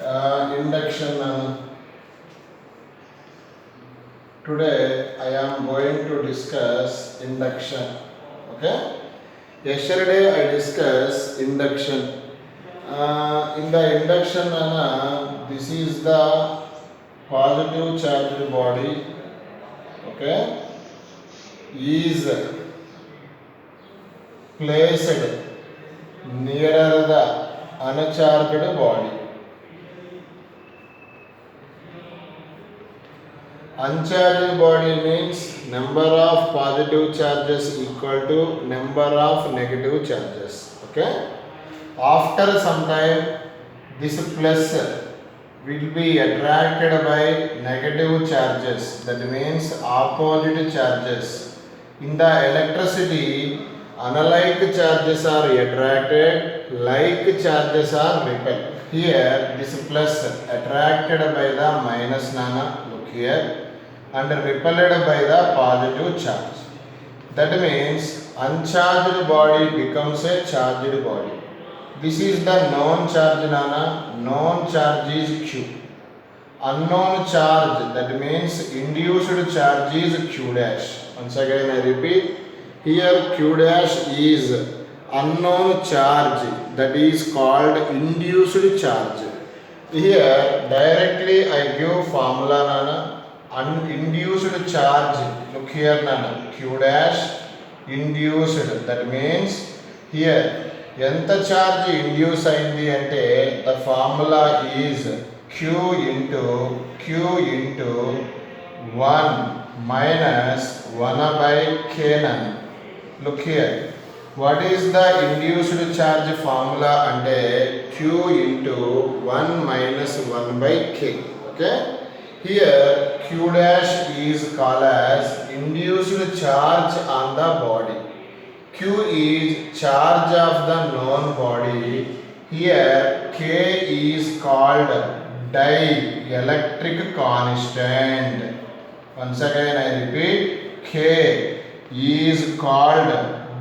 Induction. Today I am going to discuss induction. Okay. Yesterday I discussed induction. In the induction, this is the positive charged body. Okay, is placed nearer the uncharged body. Uncharged body means number of positive charges equal to number of negative charges. Okay. After some time, this plus will be attracted by negative charges. That means opposite charges. In the electricity, unlike charges are attracted, like charges are repelled. Here, this plus attracted by the minus nana. Look here. And repelled by the positive charge. That means uncharged body becomes a charged body. This is the known charge, nana. Known charge is Q. Unknown charge, that means induced charge is Q dash. Once again I repeat, here Q dash is unknown charge, that is called induced charge. Here directly I give formula, nana. Induced charge, look here, nana. Q dash induced, that means here ఎంత charge induce అయింది అంటే the formula is Q into 1 minus 1/k. Look here, what is the induced charge formula అంటే Q into 1 minus 1/k. Okay, here Q dash is called as induced charge on the body. Q is charge of the known body. Here K is called dielectric constant. Once again I repeat, K is called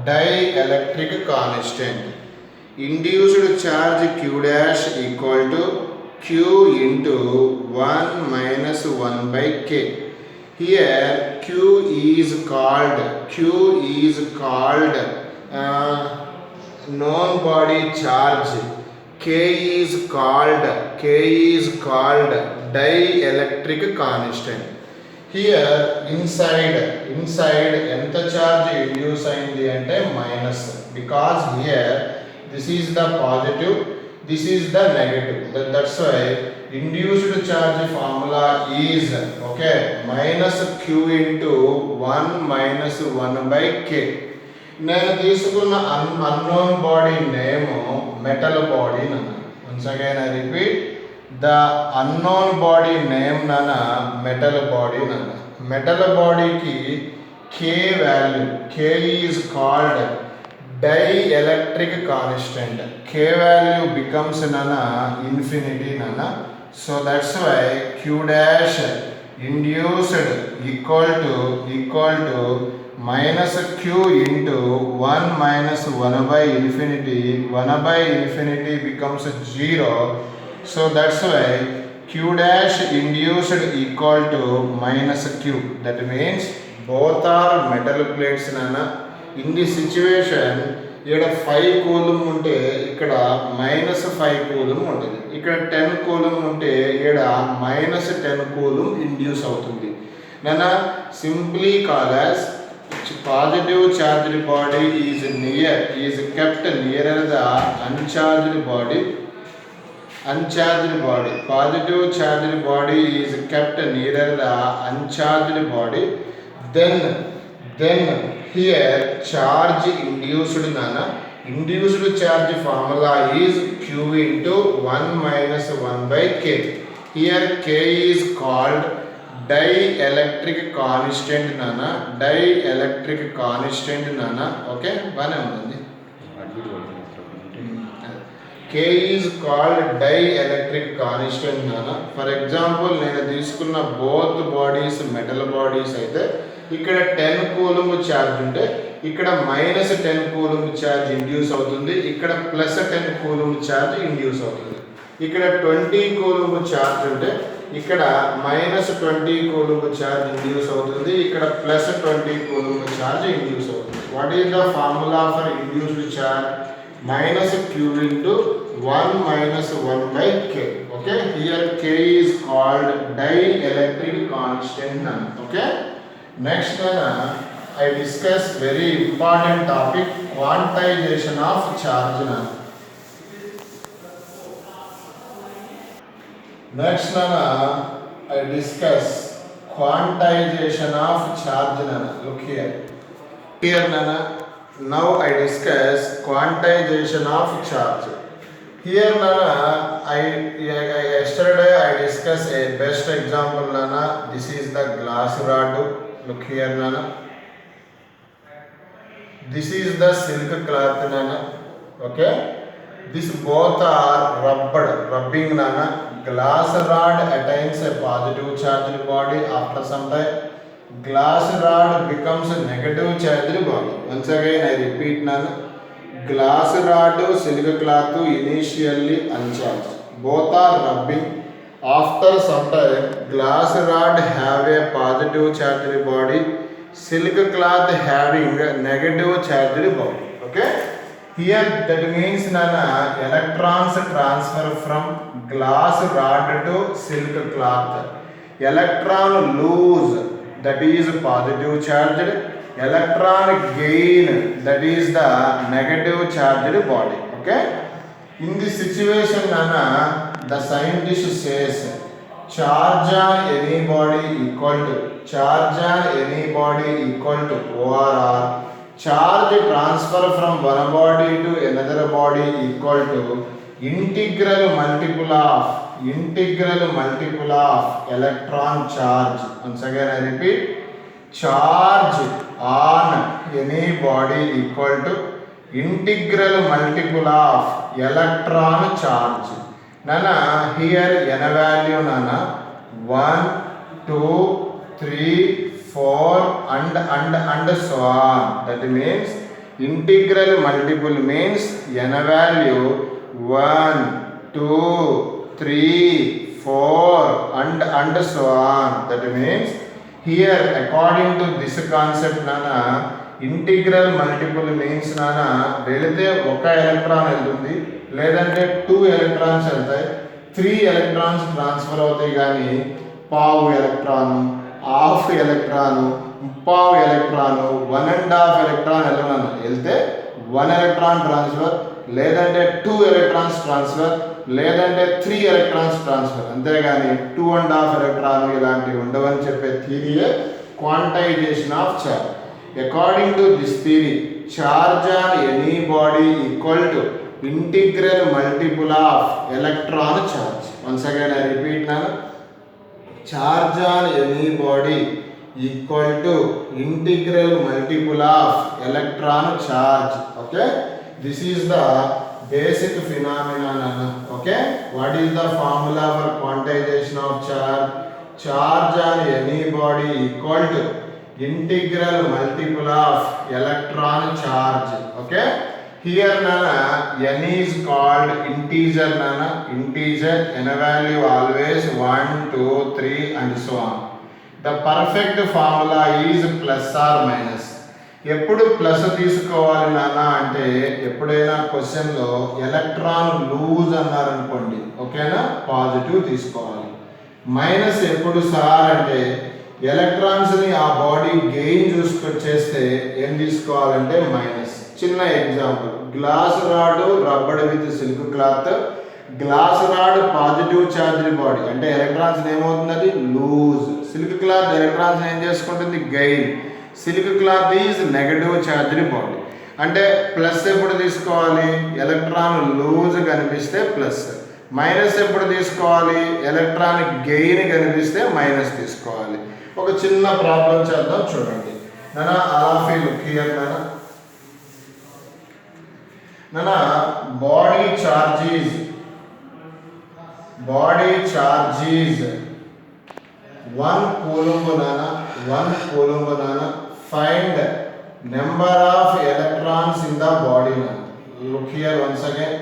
dielectric constant. Induced charge Q dash equal to Q into 1 minus 1/k. Here Q is called known body charge. K is called dielectric constant. Here inside ఎంత charge induce అయింది అంటే minus, because here this is the positive, this is the negative. That's why induced charge formula is okay minus Q into 1 minus 1/k. నేను తీసుకున్న unknown body name metal body nana. Once again I repeat, the unknown body name nana metal body nana. Metal body ki K value, K is called dielectric constant. K value becomes nana infinity nana. So that's why Q dash induced equal to minus Q into 1 minus 1/infinity. 1/infinity becomes 0. So that's why Q dash induced equal to minus Q. That means both are metal plates nana. In this situation, ఇక్కడ 5 కూలుమ్ ఉంటే ఇక్కడ -5 కూలుమ్ ఉంటుంది. ఇక్కడ 10 కూలుమ్ ఉంటే ఇక్కడ -10 కూలుమ్ induce అవుతుంది. నన్ను simply call as positive charged body is kept nearer the uncharged body. Positive charged body is kept nearer the uncharged body. Then here charge induced nana. Induced charge formula is Q into 1 minus 1/k. Here K is called dielectric constant nana. Okay, bane undi. K is called dielectric constant nana. For example, నేను తీసుకున్న both bodies metal bodies అయితే ఇక్కడ 10 కూలుమ్ charge ఉంటే ఇక్కడ -10 కూలుమ్ charge induce అవుతుంది, ఇక్కడ +10 కూలుమ్ charge induce అవుతుంది. ఇక్కడ 20 కూలుంబ్ ఛార్జ్ ఉంటే ఇక్కడ -20 కూలుంబ్ ఛార్జ్ ఇండ్యూస్ అవుతుంది, ఇక్కడ +20 కూలుంబ్ ఛార్జ్ ఇండ్యూస్ అవుతుంది. What is the formula for induced charge? -q into 1 - 1 by k. Okay, here k is called dielectric constant. Okay, next I discuss very important topic, quantization of charge. Next I discuss quantization of charge. Look here. Here now I discuss quantization of charge. Here yesterday I discussed a best example. This is the glass rod. Look here. This is the silk cloth. Okay, this both are rubbing. Glass rod attains a positive charged body. After some time, glass rod becomes a negative charged body. Once again I repeat, glass rod, silk cloth initially uncharged, both are rubbing. After some time, glass rod have a positive charged body, silk cloth having a negative charged body. Okay, here that means electrons transfer from glass rod to silk cloth. Electron lose, that is positive charged. Electron gain, that is the negative charged body. Okay, in this situation the scientist says charge on any body equal to ORR. Charge transfer from one body to another body equal to integral multiple of electron charge. Once again I repeat, charge on any body equal to integral multiple of electron charge. Here n value 1, 2, 3, 4 and so on. That means integral multiple means n value 1, 2, 3, 4 and so on. That means here according to this concept integral multiple means వెళితే ఒక electron వెళ్తుంది, లేదంటే 2 electrons వెళ్తాయి, 3 electrons transfer అవుతాయి. కానీ పావు electron, half electron, ముప్పావు electron, 1.5 electron వెళ్తే 1 ఎలక్ట్రాన్ ట్రాన్స్ఫర్, లేదంటే 2 ఎలక్ట్రాన్స్ ట్రాన్స్ఫర్, లేదంటే 3 ఎలక్ట్రాన్స్ ట్రాన్స్ఫర్. అంతేగాని 2.5 ఎలక్ట్రాన్ ఇలాంటివి ఉండవని చెప్పే థియరీయే quantization of charge. According to this theory, charge on any body equal to integral multiple of electron charge. Once again I repeat charge on any body equal to integral multiple of electron charge. Okay, this is the basic phenomenon. Okay, what is the formula for quantization of charge? Charge on any body equal to integral multiple of electron charge. Okay, here n is called integer. Integer n value always 1, 2, 3 and so on. The perfect formula is plus or minus. ఎప్పుడు plus తీసుకోవాలి అంటే ఎప్పుడైనా క్వశ్చన్లో electron loose అన్నారనుకోండి, ఓకేనా, positive తీసుకోవాలి. Minus ఎప్పుడు sir అంటే ఎలక్ట్రాన్స్ని ఆ బాడీ గెయిన్ చూసుకొచ్చేస్తే ఏం తీసుకోవాలంటే మైనస్. చిన్న example, glass rod rubbed with silk cloth. Glass rod positive charged body అంటే ఎలక్ట్రాన్స్ ఏమవుతుంది, అది లూజ్. సిల్క్ క్లాత్ ఎలక్ట్రాన్స్ ఏం చేసుకుంటుంది, gain. Silk cloth is negative charged body. అంటే ప్లస్ ఎప్పుడు తీసుకోవాలి, ఎలక్ట్రాన్ లూజ్ కనిపిస్తే ప్లస్. మైనస్ ఎప్పుడు తీసుకోవాలి, ఎలక్ట్రాన్ గెయిన్ కనిపిస్తే మైనస్ తీసుకోవాలి. ఒక చిన్న ప్రాబ్లం చేద్దాం చూడండి. All look here body charge is 1 coulomb. 1 coulomb. Find number of electrons in the body. Look here once again.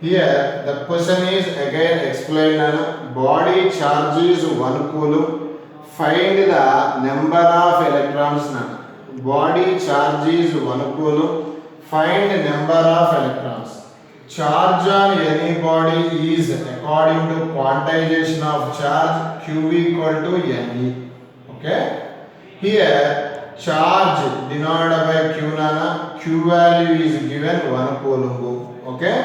Here the question is again explained on body charge is 1 coulomb. Find the number of electrons. Body charge is 1 coulomb. Find the number of electrons. Charge on any body is according to quantization of charge Q equal to Ne. Okay. Here charge denoted by Q nana. Q value is given 1 coulomb. Okay.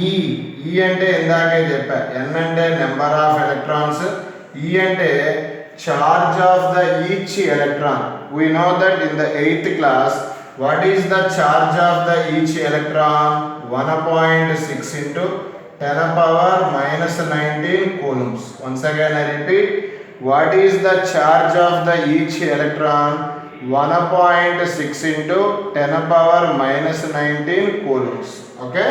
E అంటే ఇందాకే చెప్పా n అంటే number of electrons E అంటే charge of the each electron. We know that in the 8th class what is the charge of the each electron? 1.6 into 10 power minus 19 coulombs. Once again I repeat, what is the charge of the each electron? 1.6 into 10 power minus 19 coulombs. Okay.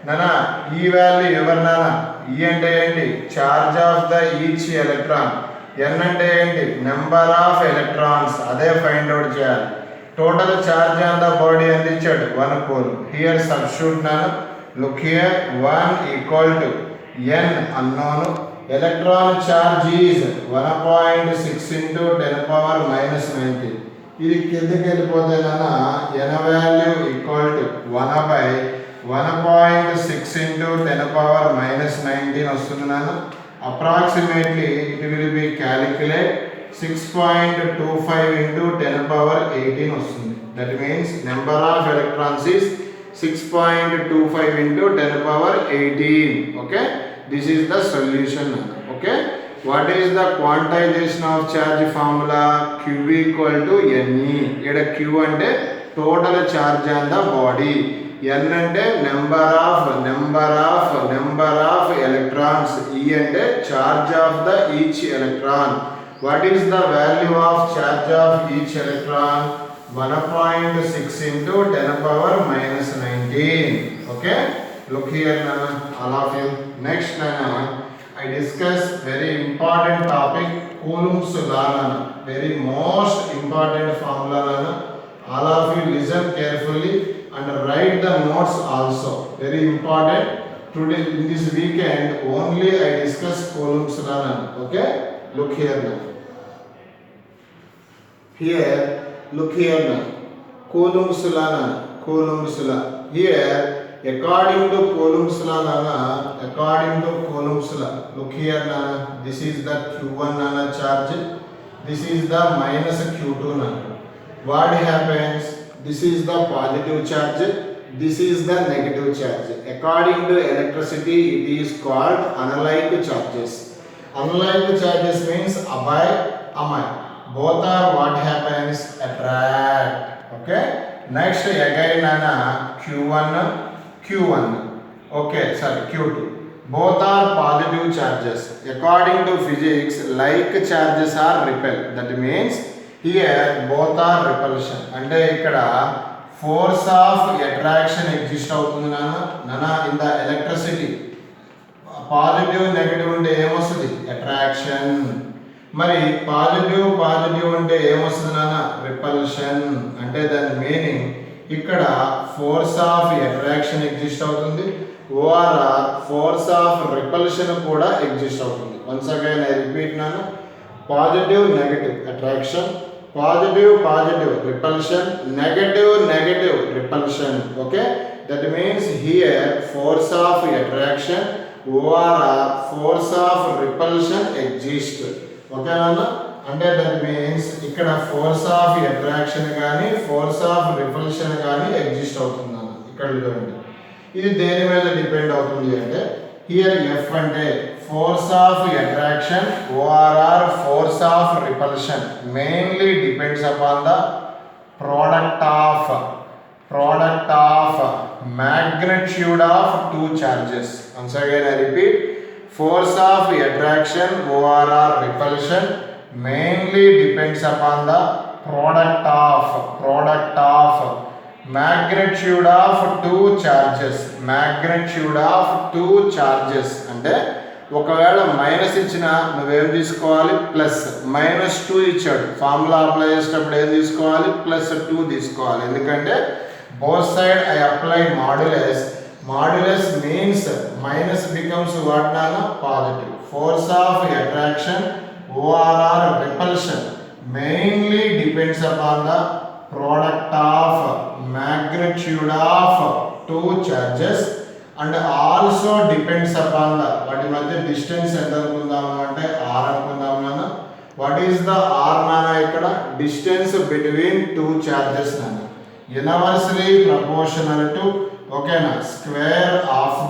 Nana, E value ever nana? E ante enti charge of the each electron. N ante enti number of electrons. Ade find out cheyali. Total charge on the body enti ichadu 1 coulomb. Here substitute nana. Look here, 1 equal to N unknown. Electron charge is 1.6 into 10 power minus 19. ఇది కిందకి వెళ్ళిపోతే నాన్న n value equal to 1 by 1.6 into 10 power minus 19 వస్తుంది నాన్న. Approximately it will be calculate 6.25 into 10 power 18 వస్తుంది. That means number of electrons is 6.25 into 10 power 18. Okay. This is the solution. Okay. What is the quantization of charge formula? Q equal to Ne. Here Q ante total charge on the body. N ante number of electrons. E ante charge of the each electron. What is the value of charge of each electron? 1.6 into 10 power minus 19. Okay. Look here Nana, all of you. Next Nana, I discuss very important topic, Coulomb's law Nana. Very most important formula Nana. All of you listen carefully and write the notes also. Very important. Today in this weekend only I discuss Coulomb's law Nana. Okay. Look here now. Here, look here now. Coulomb's law Nana. Coulomb's law. Here, according to Coulomb's law Nana, according to Coulomb's law, look here Nana, this is the Q1 Nana charge, this is the minus Q2 Nana. What happens? This is the positive charge, this is the negative charge. According to electricity, it is called unlike charges. Unlike charges means abai, amai. Both are what happens? Attract. Okay. Next again Nana, Q1. Okay, sorry, Q2. Both are positive charges. According to physics, like charges are repel. That means here both are repulsion. Ante ikkada force of attraction exist avutundi nana in the electricity. Positive negative unte em vastadi? Attraction. Mari positive అంటే em vastadi nana? Repulsion. Ante దాని meaning ఇక్కడ force of attraction exist అవుతుంది, ORR force of repulsion కూడా exist అవుతుంది. Once again I repeat నాను, positive negative attraction, positive repulsion, negative repulsion. Okay, that means here force of attraction, ORR force of repulsion exist. ఓకేనా? అంటే that means ఇక్కడ force of attraction కానీ force of repulsion కానీ exist అవుతుంది అన్న. ఇక్కడ చూడండి, ఇది దేని మీద డిపెండ్ అవుతుంది అంటే హియర్ ఎఫ్ అంటే force of attraction, ORR force of repulsion mainly depends upon the product of magnitude of two charges. Once again I repeat, force of attraction, ORR repulsion mainly depends upon the product of magnitude of two charges. అంటే ఒకవేళ minus ఇచ్చినా నువ్వేం తీసుకోవాలి? Plus. -2 ఇచ్చాడు, formula apply చేసేటప్పుడు ఏం తీసుకోవాలి? +2 తీసుకోవాలి. ఎందుకంటే both side I apply modulus. Modulus means minus becomes what nana? Positive. Force of attraction ORR repulsion mainly depends upon the product of magnitude of two charges and also depends upon the వాటి మధ్య distance ఎంత అనుకుందాము అంటే r అనుకుందాము నాన్న. What is the r నాన్న? ఇక్కడ distance between two charges నాన్న. యూనివర్సలీ ప్రపోర్షనల్ టు ఓకేనా square of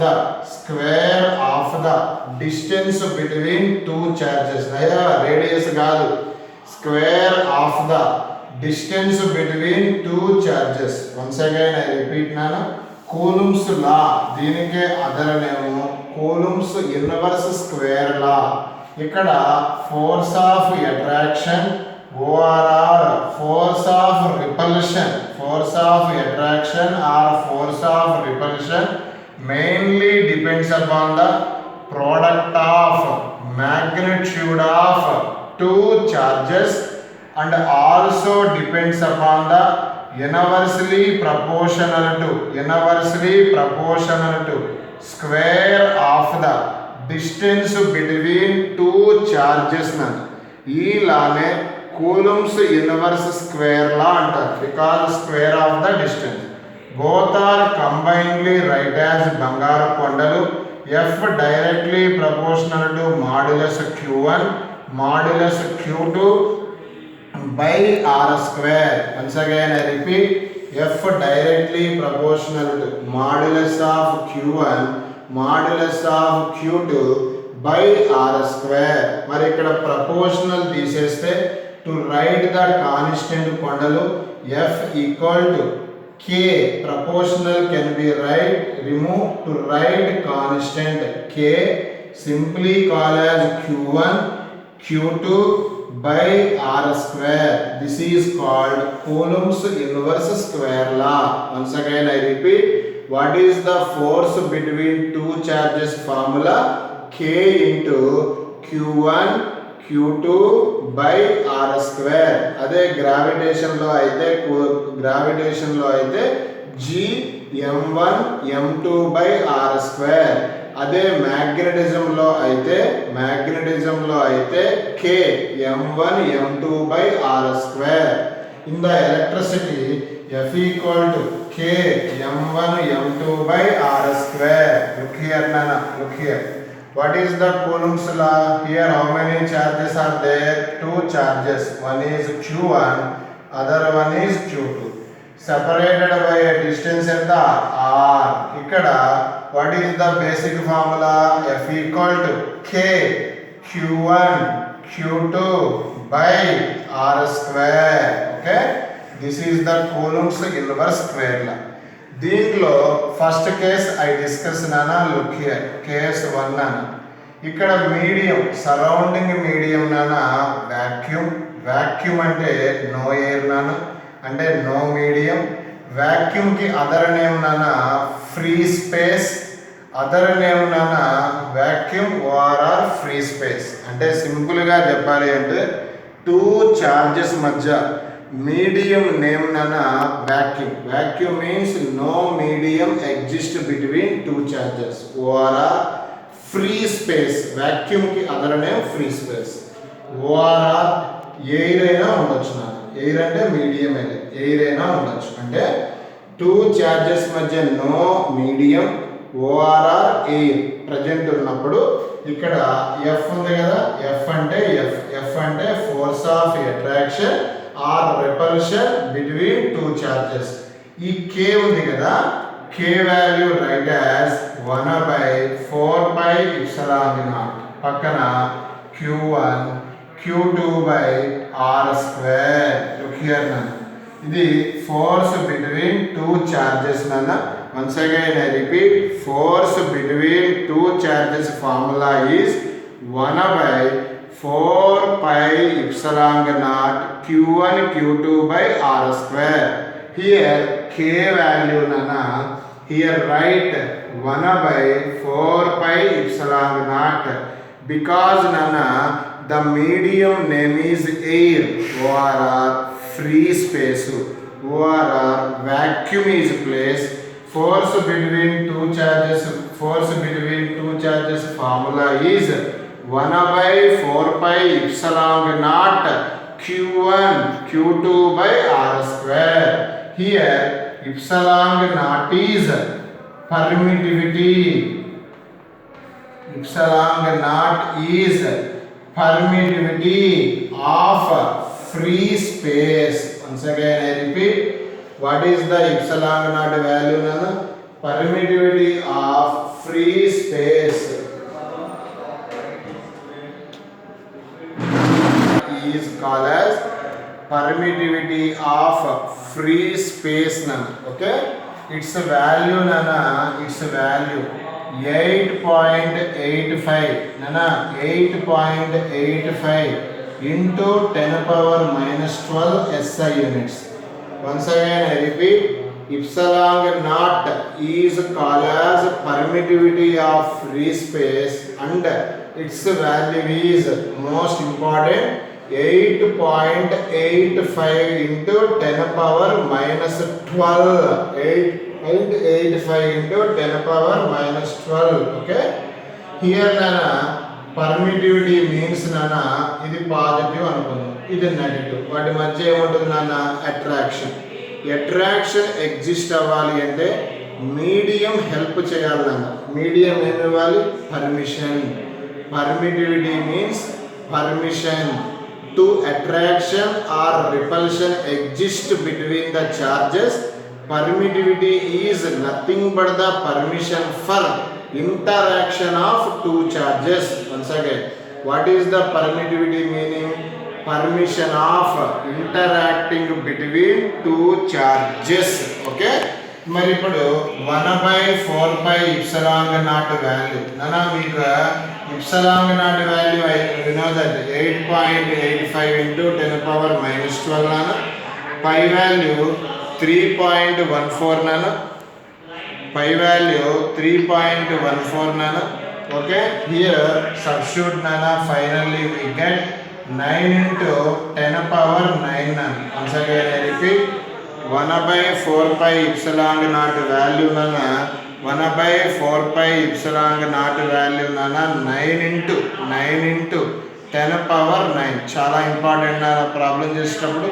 the distance between two charges. అయ్యా రేడియస్ కాదు, square of the distance between two charges. Once again I repeat nana, Coulomb's law దీనికే other name Coulomb's inverse square law. ఇక్కడ force of attraction ORR force of repulsion or force of repulsion mainly depends upon the product of magnitude of two charges and also depends upon the universally proportional to square of the distance between two charges na. ఈ లానే Coulomb's inverse square law అంటారు because square of the distance. Both are combinedly write as బంగారు కొండలు. F directly proportional to modulus Q1 modulus Q2 by r square. Once again I repeat, F directly proportional to modulus of Q1 modulus of Q2 by r square. మరి ఇక్కడ proportional తీసేస్తే to write the constant కొండలు F equal to K. Proportional can be remove to write constant K simply call as Q1 Q2 by r square. This is called Coulomb's inverse square law. Once again I repeat, what is the force between two charges formula? K into Q1 Q2 by r square. అదే gravitation లో అయితే G m1 m2 by r square. అదే magnetism లో అయితే K m1 m2 by r square. In the electricity F equal to K m1 m2 by r square. Look here nana, look here. What is the Coulomb's law? Here how many charges are there? Two charges. One is Q1, other one is Q2. Separated by a distance at the r. Ikkada what is the basic formula? F equal to K Q1 Q2 by r square. Okay, this is the Coulomb's inverse square law. దీంట్లో first case I discuss నానా. Look here case 1 నానా. ఇక్కడ medium surrounding medium నానా vacuum అంటే no air నానా, అంటే no medium. Vacuum కి other name నానా ఫ్రీ స్పేస్, అదర్ నేమ్ నానా వాక్యూమ్ ఓఆర్ఆర్ ఫ్రీ స్పేస్. అంటే సింపుల్ గా చెప్పాలి అంటే టూ చార్జెస్ మధ్య medium name nana vacuum means no medium exist between two charges or free space. Vacuum ki other name free space. or air aina undochu na, air ante medium air aina undochu, ante two charges madhya no medium or air present ఉన్నప్పుడు ఇక్కడ F ఉంది కదా, F అంటే force of attraction or repulsion between two charges. ఈ K ఉంది కదా, K value write as 1 by 4 pi epsilon naught. పక్కన Q1 Q2 by r square. Look here nana, ఇది force between two charges nana. Once again I repeat, force between two charges formula is 1 by 4 pi epsilon naught Q1 Q2 by r square. Here K value nana, here write 1 by 4 pi epsilon naught because nana the medium name is air or free space or vacuum is placed force between two charges formula is 1 by 4 pi epsilon naught q1 q2 by r square. Here epsilon naught is permittivity. Epsilon naught is permittivity of free space. Once again I repeat, what is the epsilon naught value? Nana? Permittivity of free space is called as permittivity of free space. Nana. Okay, its value nana, its value 8.85 nana, 8.85 into 10 power minus 12 SI units. Once again I repeat, epsilon naught is called as permittivity of free space and its value is most important 8.85 into 10 power minus 12. 8.85 into 10 power minus 12. Okay, here nana permittivity means nana ఇది positive అనుకుందాం, ఇది negative. వాటి మధ్య ఏముంటుంది నాన్న? Attraction. Attraction exist అవ్వాలి అంటే medium help చేయాలి నాన్న. మీడియం ఏమి ఇవ్వాలి? Permission. Permittivity means permission to attraction or repulsion exist between the charges. Permittivity is nothing but the permission for interaction of two charges. Once again, what is the permittivity meaning? Permission of interacting between two charges. Okay, మరి ఇప్పుడు 1 by 4 pi epsilon naught value నానా మీకు epsilon naught value you know that 8.85 into 10 power minus 12 నానా. pi value 3.14 nana, pi value 3.14 nana. Okay, here substitute nana, finally we get 9 into 10 power 9 nana. Once again I repeat, 1 by 4 pi epsilon naught value nana, 1 by 4 pi epsilon naught value nana, 9 into 10 power 9. చాలా important నా problem చేసేటప్పుడు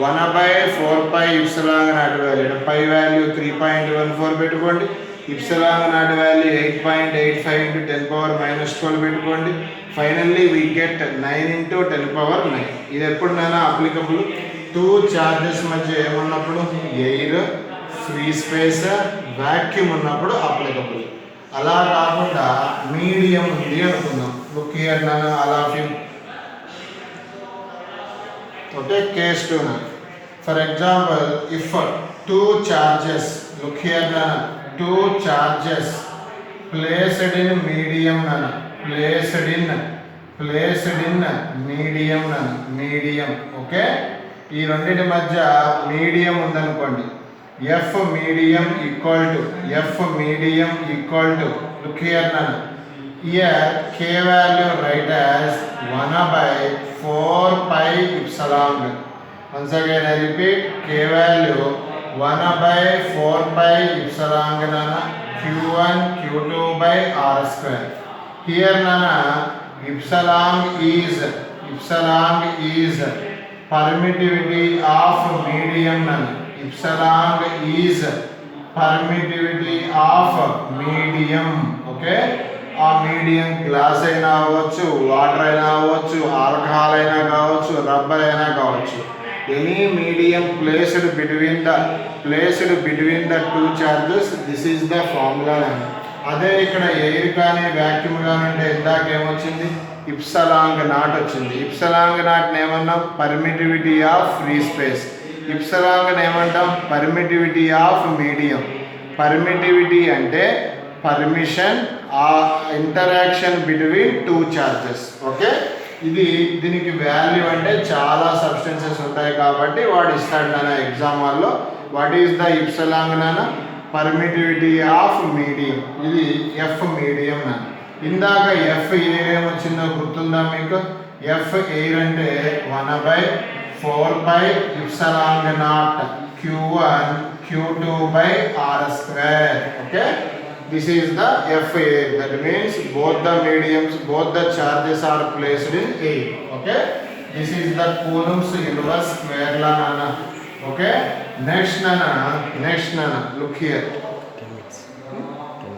1 by 4 pi epsilon naught value, pi value 3.14 పెట్టుకోండి, epsilon naught value 8.85 into 10 power minus 12 పెట్టుకోండి. Finally we get 9 into 10 power 9. ఇది ఎప్పుడు నైనా applicable? Two charges మధ్య ఏమున్నప్పుడు? Air, free space, vacuum ఉన్నప్పుడు అప్లికబుల్. అలా కాకుండా మీడియం ఉంది అనుకుందాం. లుక్ హియర్ నానా, అలా okay, case 2 now. For example, if two charges, look here nana, two charges placed in medium nana, placed in medium nana, medium. Okay, ఈ రెండింటి మధ్య మీడియం ఉందనుకోండి. F medium equal to look here nana, here k value write as 1 by 4 pi epsilon. Once again I repeat, k value 1 by 4 pi epsilon nana, q1 q2 by r square. Here nana epsilon is permittivity of medium nana. Epsilon is permittivity of medium. Okay, ఆ medium glass అయినా అవ్వచ్చు, water అయినా అవ్వచ్చు, alcohol అయినా కావచ్చు, rubber అయినా కావచ్చు. Any medium placed between the two charges, this is the formula. అదే ఇక్కడ ఎయిర్ కానీ వ్యాక్యూమ్ కానీ అంటే ఇందాక ఏమొచ్చింది? ఇప్సలాంగ్ నాట్ వచ్చింది. ఇప్సలాంగ్ నాట్ ఏమన్నాం? Permittivity of free space. Epsilon ఏమంటాం? Permittivity of medium. పర్మిటివిటీ అంటే permission interaction between two charges. Okay, దీనికి వాల్యూ అంటే చాలా సబ్స్టెన్సెస్ ఉంటాయి కాబట్టి వాడు ఇస్తాడు నాన్న ఎగ్జామ్ హాల్లో. వాట్ ఈస్ ద ఇప్సలాంగ్ నాన్న? Permittivity of medium. ఇది ఎఫ్ మీడియం నాన్న. ఇందాక ఎఫ్ ఎయిర్ ఏమొచ్చిందో గుర్తుందా మీకు? ఎఫ్ ఎయిర్ అంటే 1/4 pi epsilon naught Q1 Q2 by R square. Okay, this is the F air. That means both the mediums, both the charges are placed in air. Okay, this is the Coulomb's inverse square law, nana. Okay, next nana, look here. 10 minutes. 10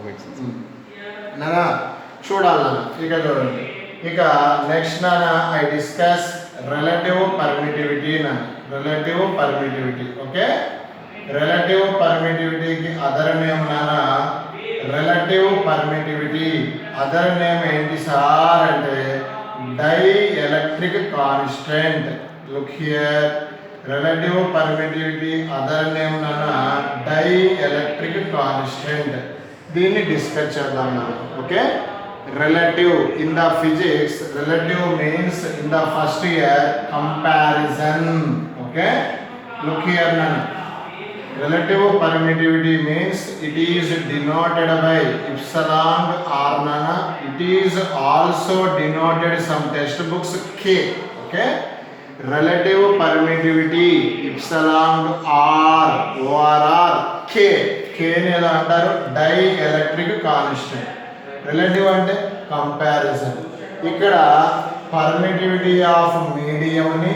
minutes. నానా చూడాలి నాన్న ఇక చూడండి. ఇక next నాన్న I discuss relative permittivity నాన్న. Relative permittivity. Okay, relative పర్మిటివిటీకి other name నాన్న రిలేటివ్ పర్మిటివిటీ. అదర్ నేమ్ ఏంటి సార్ అంటే dielectric constant. Look here, relative permittivity other name నాన్న డై ఎలక్ట్రిక్ కాన్స్టెంట్. దీన్ని డిస్కస్ చేద్దాం మనం. Okay, relative in the physics, relative means in the first year comparison. Okay, look here నన్ను. Relative permittivity means it is denoted by epsilon R నన్న. It is also denoted some text books K. Okay, relative permittivity epsilon R ORR K. K ని ఎలా అంటారు? Dielectric constant. Relative అంటే comparison. ఇక్కడ permittivity of మీడియంని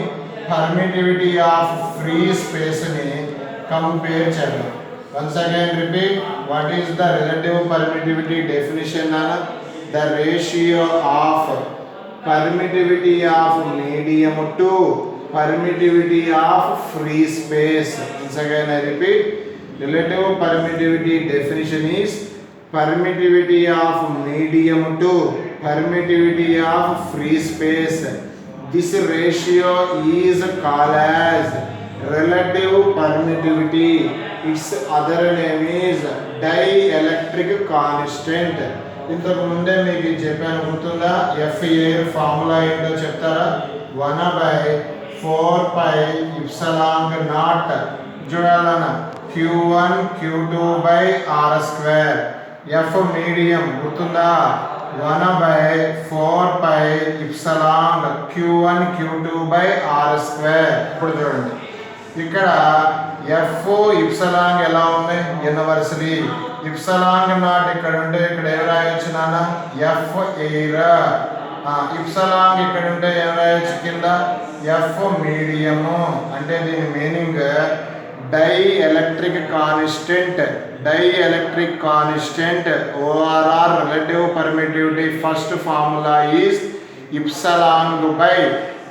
permittivity of free స్పేస్ని compare చేద్దాం. Once again repeat, what is the relative permittivity definition అన్న? The ratio of permittivity of medium to permittivity of free space. Once again I repeat, relative permittivity definition is permittivity of medium to permittivity of free space. This ratio is called as relative permittivity. Its other name is dielectric constant. ఇంతకు ముందే మీకు చెప్పాను, గుర్తుందా? F air formula ఏంటో చెప్తారా? 1/4πε0 చూడాలన్నా Q1 Q2 by R square. F medium గుర్తుందా? 1/4πε Q1 Q2 by R square. ఇప్పుడు చూడండి, ఇక్కడ F ఇప్సిలాన్ ఎలా ఉంది? యూనివర్సలీ. ఇప్సిలాన్ నాట్ ఇక్కడ ఉంటే ఇక్కడ ఏం రాయొచ్చు నాన్న? F air. ఇప్సిలాన్ ఇక్కడ ఉంటే ఏం రాయొచ్చు కింద? F medium. అంటే దీని meaning dielectric constant. Dielectric constant ORR relative permittivity first formula is epsilon by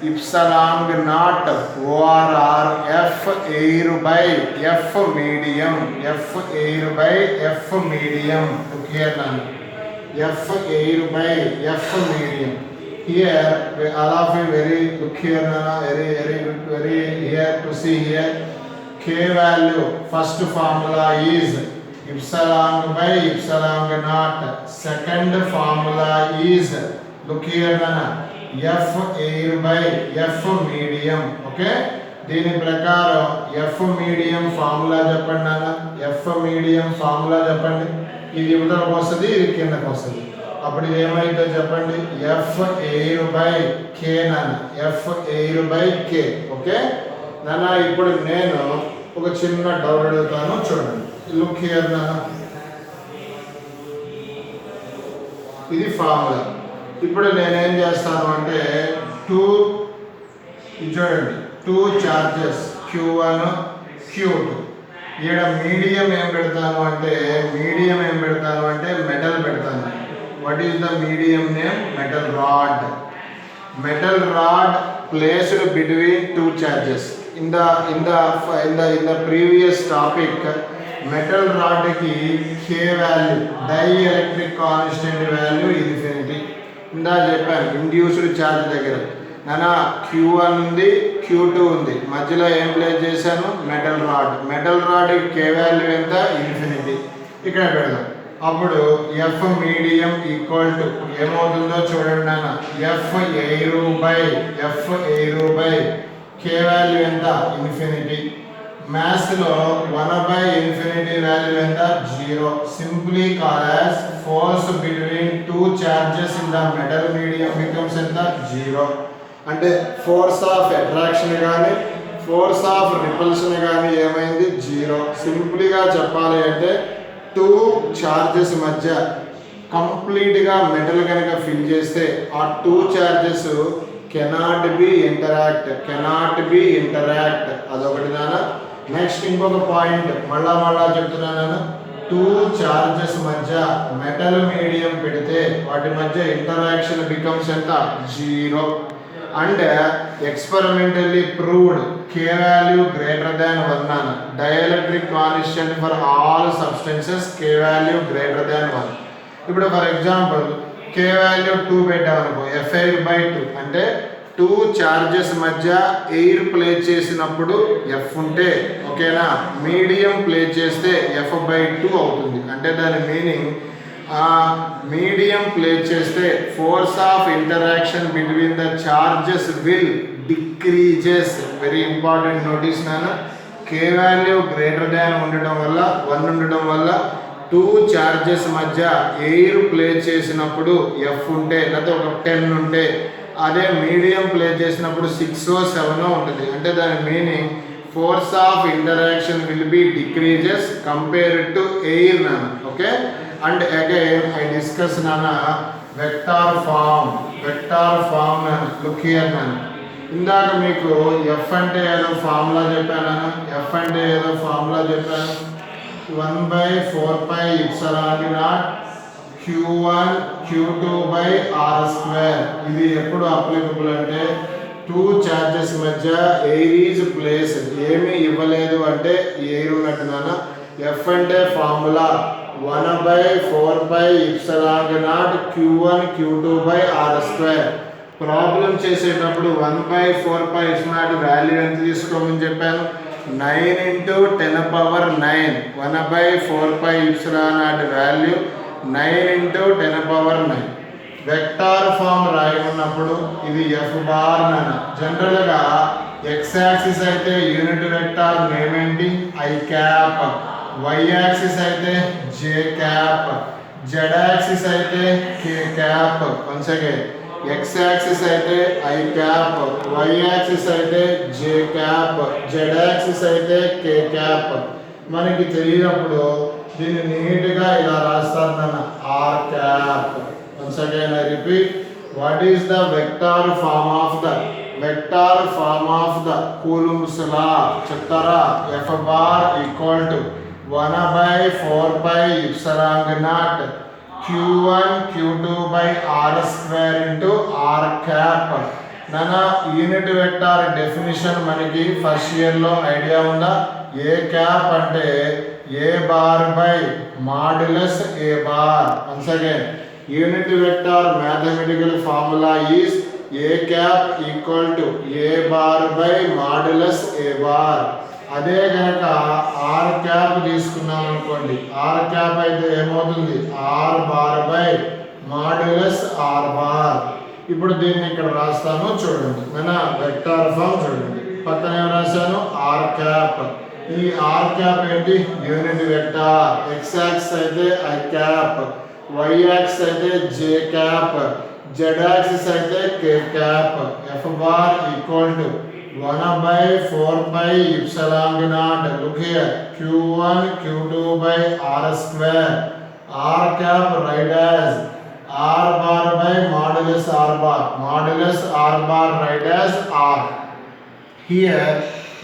epsilon naught ORR F air by F medium. F air by F medium. Clear నాన్న? F air by F medium. Here all of you very look here nana, very good, very here to see here. K value first formula is epsilon by epsilon naught. Second formula is look here nana, F air by F medium. Okay, దీని ప్రకారం F medium formula చెప్పండి నాన్న. F medium formula చెప్పండి. ఇది ఇవతలకు వస్తుంది, ఇది కిందకు వస్తుంది. అప్పుడు ఇది ఏమైందో చెప్పండి? F ఎయిర్ బై K నాన్న. F air by K. Okay నాన్న, ఇప్పుడు నేను ఒక చిన్న డౌట్ అడుగుతాను, చూడండి. లుక్ హియర్ నాన్న, ఇది ఫార్ములా. ఇప్పుడు నేనేం చేస్తాను అంటే చూడండి, 2 చార్జెస్ Q1 Q2. ఇక్కడ మీడియం ఏం పెడతాను అంటే మెటల్ పెడతాను. What is the medium name? Metal rod. Metal rod placed between 2 charges. in the previous topic, metal rod కి K value, dielectric constant value infinity. ఇందా చెప్పాను ఇండ్యూస్డ్ ఛార్జ్ దగ్గర నానా Q1 ఉంది, Q2 ఉంది, మధ్యలో ఏం ప్లేస్ చేశాను? Metal rod. Metal rod K value ఎంత? ఇన్ఫినిటీ. ఇక్కడ పెడదాం. అప్పుడు F మీడియం ఈక్వల్ టు ఏమవుతుందో చూడండి నాన్న, F air by K value ఎంత? ఇన్ఫినిటీ. మ్యాథ్స్ లో 1/∞ వాల్యూ ఎంత? 0. Simply call as force between 2 charges in the metal medium becomes ఎంత? 0. అంటే ఫోర్స్ ఆఫ్ అట్రాక్షన్ కానీ ఫోర్స్ ఆఫ్ రిపల్షన్ కానీ ఏమైంది జీరో. సింపుల్గా చెప్పాలి అంటే టూ చార్జెస్ మధ్య కంప్లీట్గా మెటల్ కనుక ఫిల్ చేస్తే ఆ two charges cannot be interact అదొకటి నాన్న. నెక్స్ట్ ఇంకొక పాయింట్ మళ్ళా చెప్తున్నాను, టూ చార్జెస్ మధ్య మెటల్ మీడియం పెడితే వాటి మధ్య ఇంటరాక్షన్ బికమ్స్ ఎంత zero. And experimentally proved k value greater than 1 నాన్న. Dielectric constant for all substances k value greater than 1. ఇప్పుడు for example k value 2 పెట్టామనుకో F/2 అంటే టూ చార్జెస్ మధ్య ఎయిర్ ప్లేస్ చేసినప్పుడు F ఉంటే ఓకేనా, మీడియం ప్లేస్ చేస్తే F/2 అవుతుంది. అంటే దాని మీనింగ్ మీడియం ప్లేస్ చేస్తే force of interaction between the charges will decreases. Very important notice నాన్న. k వాల్యూ గ్రేటర్ దాన్ 1 ఉండడం వల్ల టూ చార్జెస్ మధ్య ఎయిర్ ప్లేస్ చేసినప్పుడు F ఉంటే లేకపోతే ఒక 10 ఉంటే, అదే మీడియం ప్లేస్ చేసినప్పుడు 6 or 7 ఉంటుంది. అంటే దాని meaning force of interaction will be decreases compared to air నాన్న. Okay. And again I discuss నాన్న వెక్టార్ ఫామ్ నాన్న. లుక్ హియర్ నాన్న. ఇందాక మీకు F అంటే ఏదో ఫార్ములా చెప్పాను, 1/4πε0 Q1 Q2/r². ఇది ఎప్పుడు అప్లికబుల్ అంటే టూ చార్జెస్ మధ్య ఎయిర్ ఈజ్ ప్లేస్, ఏమీ ఇవ్వలేదు అంటే ఎయిర్ ఉన్నట్టు నాన్న. F అంటే ఫార్ములా 1/4πε0 Q1 Q2/r². ప్రాబ్లం చేసేటప్పుడు 1/4πε0 వాల్యూ ఎంత తీసుకోమని చెప్పాను, 9 × 10⁹. 1/4πε0 వాల్యూ 9 × 10⁹. వెక్టార్ ఫామ్ రాయనున్నప్పుడు ఇది F బార్ నాన్న. జనరల్గా ఎక్స్ యాక్సిస్ అయితే యూనిట్ వెక్టార్ నేమ్ ఏంటి I క్యాప్, y యాక్సిస్ అయితే J క్యాప్, z యాక్సిస్ అయితే K cap. Once again X axis అయితే I క్యాప్, y యాక్సిస్ అయితే J క్యాప్, z యాక్సిస్ అయితే K క్యాప్. మనకి తెలియనప్పుడు దీన్ని నీట్గా ఇలా రాస్తారు నాన్న, R cap. Once again I repeat, what is the vector form of the Coulomb's law? చెప్తారా? F bar equal to 1/4πε0 Q1 Q2/r² into r cap. నాన్న యూనిట్ వెక్టార్ డెఫినిషన్ మనకి ఫస్ట్ ఇయర్లో ఐడియా ఉందా? ఏ క్యాప్ అంటే A bar by modulus A bar. Once again unit vector mathematical formula is A cap equal to A bar by modulus A bar. అదే కనుక are cap తీసుకున్నాం అనుకోండి, are cap అయితే ఏమవుతుంది, R bar by modulus R bar. ఇప్పుడు దీన్ని ఇక్కడ రాస్తాను చూడండి, మన వెక్టార్ ఫామ్ చూడండి. పక్కన ఏం రాశాను, ఆర్ క్యాప్. ఈ ఆర్ క్యాప్ ఏంటి, యూనిట్ వెక్టార్. ఎక్స్ యాక్సిస్ అయితే ఐ క్యాప్, y యాక్సిస్ అయితే j క్యాప్, z యాక్సిస్ అయితే k cap. F bar equal to 1/4πε0. Look here, Q1 Q2/r². R cap write as r bar by modulus r bar. Modulus r bar write as r. Here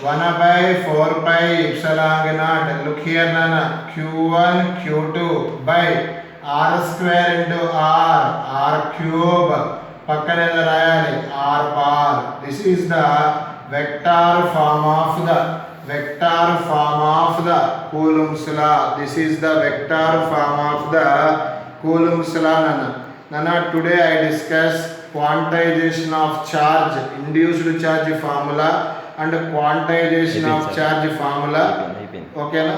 1/4πε0. Look here nana, Q1 Q2/r² into r cube. పక్కనే రాయాలి r bar. This is the vector form of the Coulomb's law. This is the vector form of the Coulomb's law nana. Today I discuss quantization of charge, induced charge formula and quantization of charge formula. Okay na?